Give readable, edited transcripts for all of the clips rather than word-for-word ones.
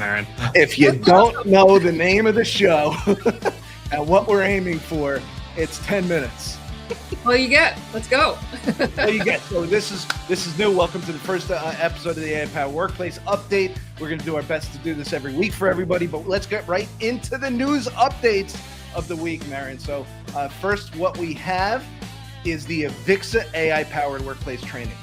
Marin. If you don't know the name of the show and what we're aiming for, it's 10 minutes. Well, you get. Let's go. Well, you get. So this is new. Welcome to the first episode of the AI Powered Workplace Update. We're going to do our best to do this every week for everybody, but let's get right into the news updates of the week, Marin. So first, what we have is the Avixa AI Powered Workplace Training.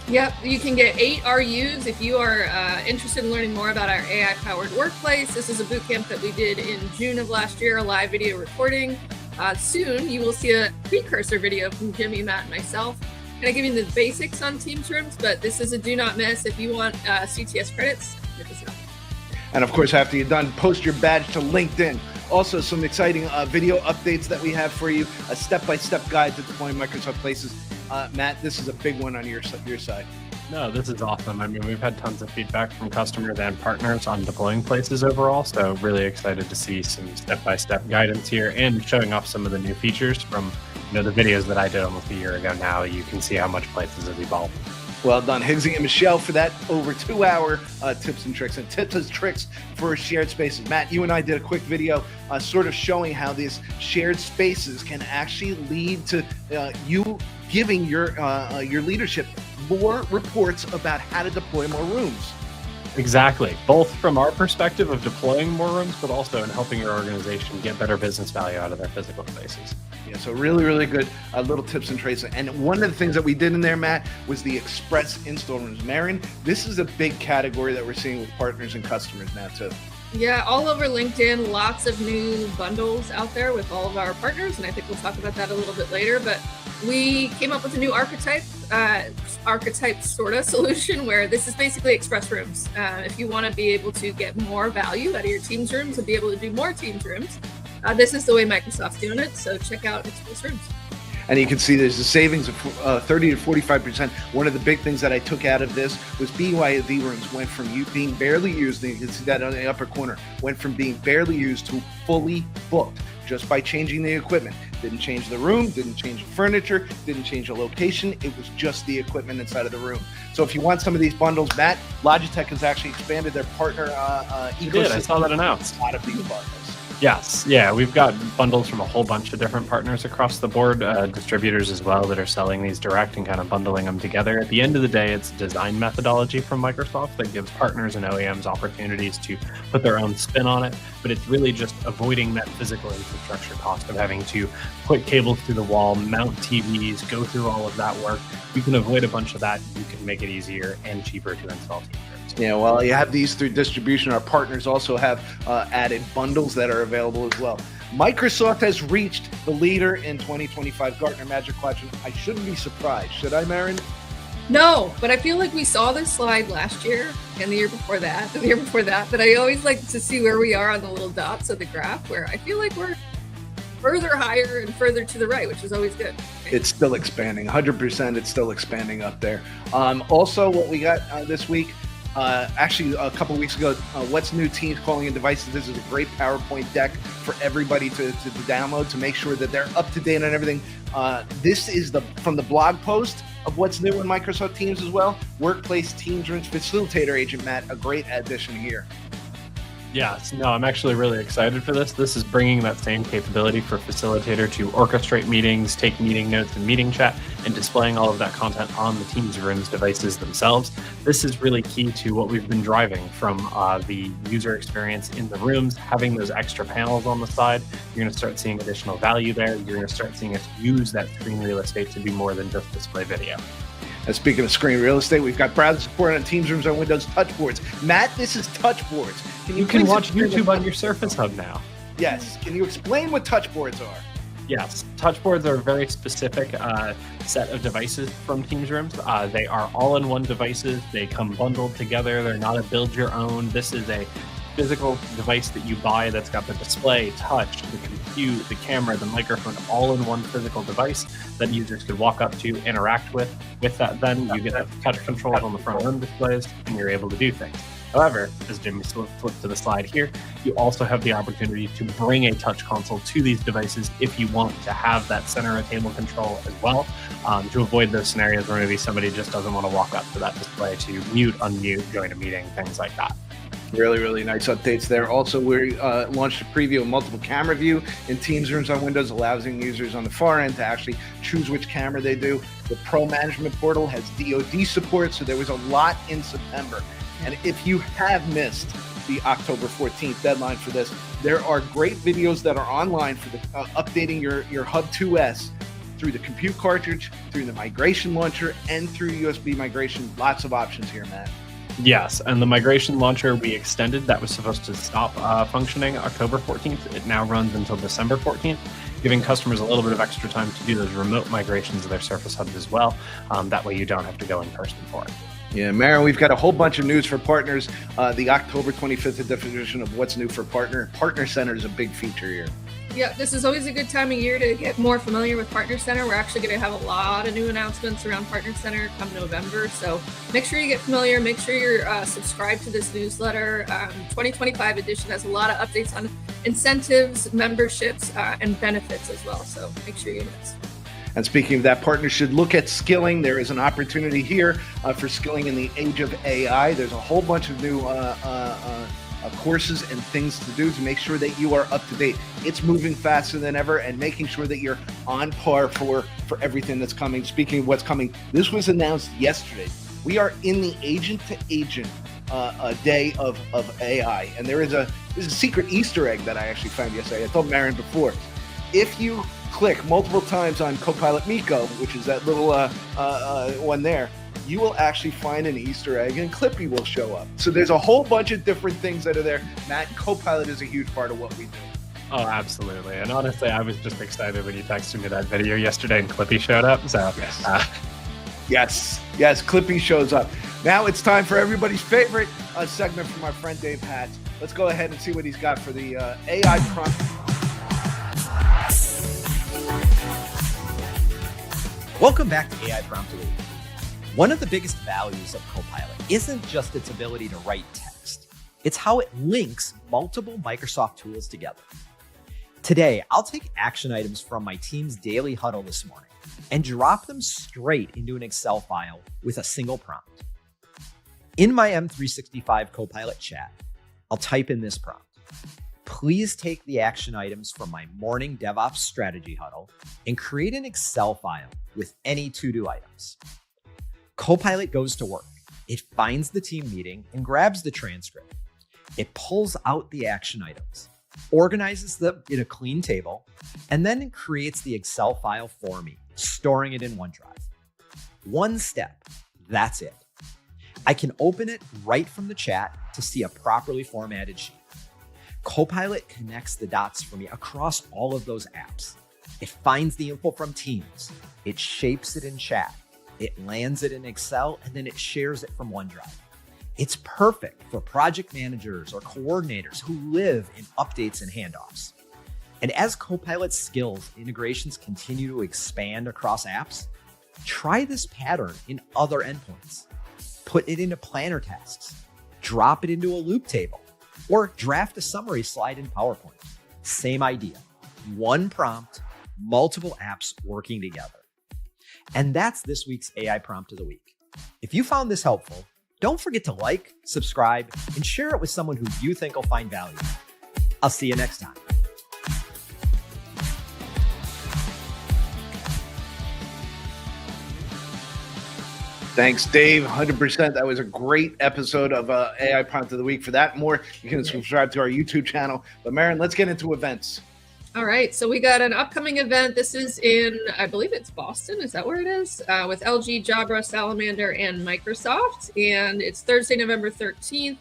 Yep, you can get 8 RUs if you are interested in learning more about our AI Powered Workplace. This is a boot camp that we did in June of last year, a live video recording. Soon, you will see a precursor video from Jimmy, Matt, and myself. Kind of giving the basics on Teams rooms, but this is a do not miss. If you want CTS credits, hit this up. And of course, after you're done, post your badge to LinkedIn. Also, some exciting video updates that we have for you, a step-by-step guide to deploying Microsoft Places. Matt, this is a big one on your side. No, this is awesome. I mean, we've had tons of feedback from customers and partners on deploying Places overall, so really excited to see some step-by-step guidance here and showing off some of the new features from the videos that I did almost a year ago now. You can see how much Places has evolved. Well done, Higgsy and Michelle, for that over 2-hour tips and tricks for shared spaces. Matt, you and I did a quick video sort of showing how these shared spaces can actually lead to you giving your leadership more reports about how to deploy more rooms. Exactly. Both from our perspective of deploying more rooms, but also in helping your organization get better business value out of their physical spaces. Yeah, so really, really good little tips and tricks. And one of the things that we did in there, Matt, was the express install rooms. Marin, this is a big category that we're seeing with partners and customers now too. Yeah, all over LinkedIn, lots of new bundles out there with all of our partners, and I think we'll talk about that a little bit later. But we came up with a new archetype sort of solution where this is basically express rooms. If you want to be able to get more value out of your Teams rooms and be able to do more Teams rooms, this is the way Microsoft's doing it. So check out express rooms. And you can see there's a savings of 30 to 45%. One of the big things that I took out of this was BYOD rooms went from being barely used, and you can see that on the upper corner, went from being barely used to fully booked just by changing the equipment. Didn't change the room, didn't change the furniture, didn't change the location. It was just the equipment inside of the room. So if you want some of these bundles, Matt, Logitech has actually expanded their partner ecosystem. I saw that announced. A lot of these bundles. Yes, yeah, we've got bundles from a whole bunch of different partners across the board, distributors as well that are selling these direct and kind of bundling them together. At the end of the day, it's a design methodology from Microsoft that gives partners and OEMs opportunities to put their own spin on it, but it's really just avoiding that physical infrastructure cost of having to put cables through the wall, mount TVs, go through all of that work. You can avoid a bunch of that. You can make it easier and cheaper to install Teams rooms. Yeah, well, you have these through distribution. Our partners also have added bundles that are available as well. Microsoft has reached the leader in 2025 Gartner Magic Quadrant. I shouldn't be surprised, should I, Marin? No, but I feel like we saw this slide last year and the year before that, and the year before that. But I always like to see where we are on the little dots of the graph, where I feel like we're further higher and further to the right, which is always good. It's still expanding, 100%. It's still expanding up there. Also, what we got this week, actually a couple weeks ago, what's new Teams calling in devices. This is a great PowerPoint deck for everybody to download to make sure that they're up to date on everything. This is from the blog post of what's new in Microsoft Teams as well. Workplace Teams Rooms Facilitator Agent, Matt, a great addition here. Yes, no, I'm actually really excited for this. This is bringing that same capability for Facilitator to orchestrate meetings, take meeting notes and meeting chat, and displaying all of that content on the Teams Rooms devices themselves. This is really key to what we've been driving from the user experience in the rooms, having those extra panels on the side. You're going to start seeing additional value there. You're going to start seeing us use that screen real estate to do more than just display video. And speaking of screen real estate, we've got browser support on Teams Rooms on Windows touchboards. Matt, this is touchboards. You can watch YouTube on your Surface Hub now. Yes. Can you explain what touchboards are? Yes, touchboards are a very specific set of devices from Teams Rooms. They are all-in-one devices. They come bundled together. They're not a build your own. This is a physical device that you buy that's got the display, touch, the compute, the camera, the microphone, all in one physical device that users could walk up to, interact with. With that, then you get touch controls on the front room displays, and you're able to do things. However, as Jimmy flipped to the slide here, you also have the opportunity to bring a touch console to these devices if you want to have that center of table control as well, to avoid those scenarios where maybe somebody just doesn't want to walk up to that display to mute, unmute, join a meeting, things like that. Really, really nice updates there. Also, we launched a preview of multiple camera view in Teams rooms on Windows, allowing users on the far end to actually choose which camera they do. The Pro Management Portal has DoD support, so there was a lot in September. And if you have missed the October 14th deadline for this, there are great videos that are online for the updating your Hub 2S through the compute cartridge, through the migration launcher, and through USB migration. Lots of options here, Matt. Yes, and the migration launcher we extended. That was supposed to stop functioning October 14th. It now runs until December 14th, giving customers a little bit of extra time to do those remote migrations of their Surface Hubs as well. That way you don't have to go in person for it. Yeah, Maren, we've got a whole bunch of news for partners. The October 25th definition of what's new for partner. Partner Center is a big feature here. Yeah, this is always a good time of year to get more familiar with Partner Center. We're actually going to have a lot of new announcements around Partner Center come November. So make sure you get familiar. Make sure you're subscribed to this newsletter. 2025 edition has a lot of updates on incentives, memberships, and benefits as well. So make sure you miss. And speaking of that, partners should look at skilling. There is an opportunity here for skilling in the age of AI. There's a whole bunch of new courses and things to do to make sure that you are up to date. It's moving faster than ever, and making sure that you're on par for everything that's coming. Speaking of what's coming, this was announced yesterday. We are in the agent-to-agent day of AI, and there's a secret Easter egg that I actually found yesterday. I told Maren before. If you click multiple times on Copilot Miko, which is that little one there, you will actually find an Easter egg and Clippy will show up. So there's a whole bunch of different things that are there. Matt, Copilot is a huge part of what we do. Oh, absolutely. And honestly, I was just excited when you texted me that video yesterday and Clippy showed up. So yes, Clippy shows up. Now it's time for everybody's favorite segment from our friend Dave Hatch. Let's go ahead and see what he's got for the AI prompt. Welcome back to AI Prompt of the Week. One of the biggest values of Copilot isn't just its ability to write text. It's how it links multiple Microsoft tools together. Today, I'll take action items from my team's daily huddle this morning and drop them straight into an Excel file with a single prompt. In my M365 Copilot chat, I'll type in this prompt. Please take the action items from my morning DevOps strategy huddle and create an Excel file with any to-do items. Copilot goes to work. It finds the team meeting and grabs the transcript. It pulls out the action items, organizes them in a clean table, and then it creates the Excel file for me, storing it in OneDrive. One step, that's it. I can open it right from the chat to see a properly formatted sheet. Copilot connects the dots for me across all of those apps. It finds the info from Teams. It shapes it in chat. It lands it in Excel, and then it shares it from OneDrive. It's perfect for project managers or coordinators who live in updates and handoffs. And as Copilot's skills integrations continue to expand across apps, try this pattern in other endpoints. Put it into planner tasks, drop it into a loop table, or draft a summary slide in PowerPoint. Same idea. One prompt, multiple apps working together. And that's this week's AI Prompt of the Week. If you found this helpful, don't forget to like, subscribe, and share it with someone who you think will find value. I'll see you next time. Thanks, Dave. 100%. That was a great episode of AI Prompt of the Week. For that and more, you can subscribe to our YouTube channel. But Maren, let's get into events. All right, so we got an upcoming event. This is in, I believe it's Boston. Is that where it is? With LG, Jabra, Salamander, and Microsoft. And it's Thursday, November 13th.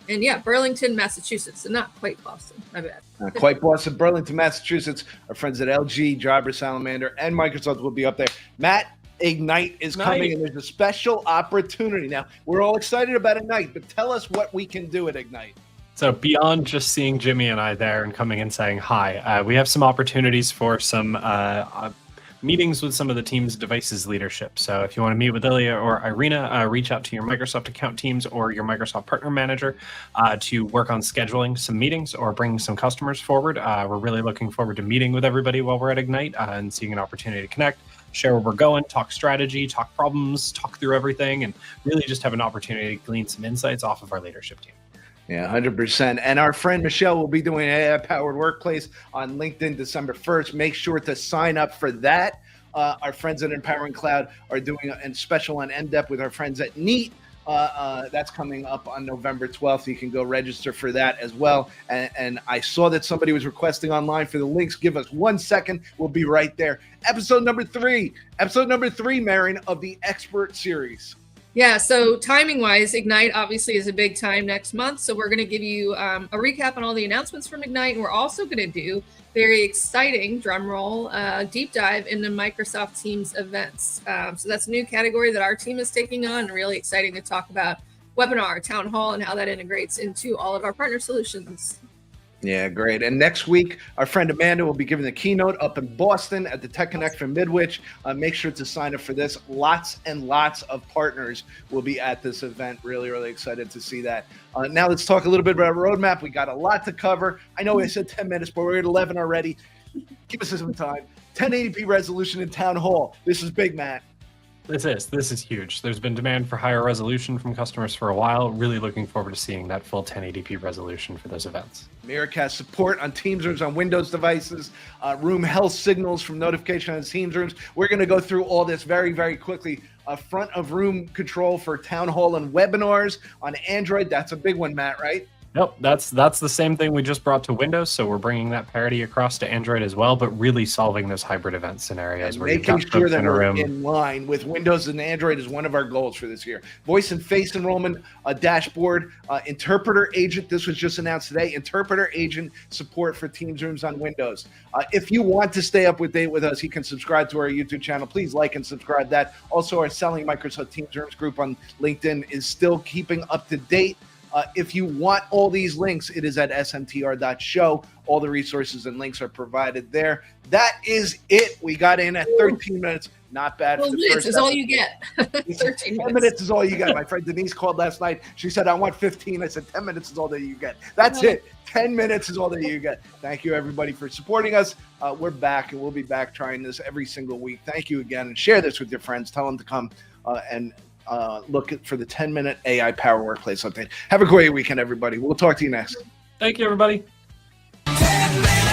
And yeah, Burlington, Massachusetts. So not quite Boston. My bad. Not quite Boston, Burlington, Massachusetts. Our friends at LG, Jabra, Salamander, and Microsoft will be up there. Matt, Ignite is coming, and there's a special opportunity. Now, we're all excited about Ignite, but tell us what we can do at Ignite. So beyond just seeing Jimmy and I there and coming and saying hi, we have some opportunities for some meetings with some of the team's devices leadership. So if you want to meet with Ilya or Irina, reach out to your Microsoft account teams or your Microsoft partner manager to work on scheduling some meetings or bringing some customers forward. We're really looking forward to meeting with everybody while we're at Ignite and seeing an opportunity to connect, share where we're going, talk strategy, talk problems, talk through everything, and really just have an opportunity to glean some insights off of our leadership team. Yeah, 100%. And our friend Michelle will be doing an AI-powered workplace on LinkedIn December 1st. Make sure to sign up for that. Our friends at Empowering Cloud are doing a special on NDEP with our friends at Neat. That's coming up on November 12th. You can go register for that as well. And I saw that somebody was requesting online for the links. Give us 1 second. We'll be right there. Episode number three, Marin, of the Expert Series. Yeah, so timing wise, Ignite obviously is a big time next month. So we're going to give you a recap on all the announcements from Ignite. And we're also going to do very exciting, drum roll, deep dive into Microsoft Teams events. So that's a new category that our team is taking on, and really exciting to talk about webinar, town hall, and how that integrates into all of our partner solutions. Yeah, great. And next week, our friend Amanda will be giving the keynote up in Boston at the Tech Connect for Midwich. Make sure to sign up for this. Lots and lots of partners will be at this event. Really, really excited to see that. Now let's talk a little bit about our roadmap. We got a lot to cover. I know I said 10 minutes, but we're at 11 already. Give us some time. 1080p resolution in Town Hall. This is big, Matt. This is huge. There's been demand for higher resolution from customers for a while. Really looking forward to seeing that full 1080p resolution for those events. Miracast support on Teams rooms on Windows devices, room health signals from notification on Teams rooms. We're going to go through all this very, very quickly. Front of room control for town hall and webinars on Android. That's a big one, Matt, right? Yep, that's the same thing we just brought to Windows, so we're bringing that parity across to Android as well, but really solving those hybrid event scenarios and where you've making got sure folks that in a we're room. in line with Windows and Android is one of our goals for this year. Voice and face enrollment, a dashboard, interpreter agent. This was just announced today. Interpreter agent support for Teams rooms on Windows. If you want to stay up to date with us, you can subscribe to our YouTube channel. Please like and subscribe that. Also, our Selling Microsoft Teams Rooms group on LinkedIn is still keeping up to date. If you want all these links, it is at smtr.show. All the resources and links are provided there. That is it. We got in at 13 minutes. Not bad. Well, for the minutes first is all you get. 13 minutes is all you get. My friend Denise called last night. She said, I want 15. I said, 10 minutes is all that you get. That's it. 10 minutes is all that you get. Thank you, everybody, for supporting us. We're back, and we'll be back trying this every single week. Thank you again, and share this with your friends. Tell them to come and look for the 10-minute AI Power Workplace update. Have a great weekend, everybody. We'll talk to you next. Thank you, everybody. 10 minutes.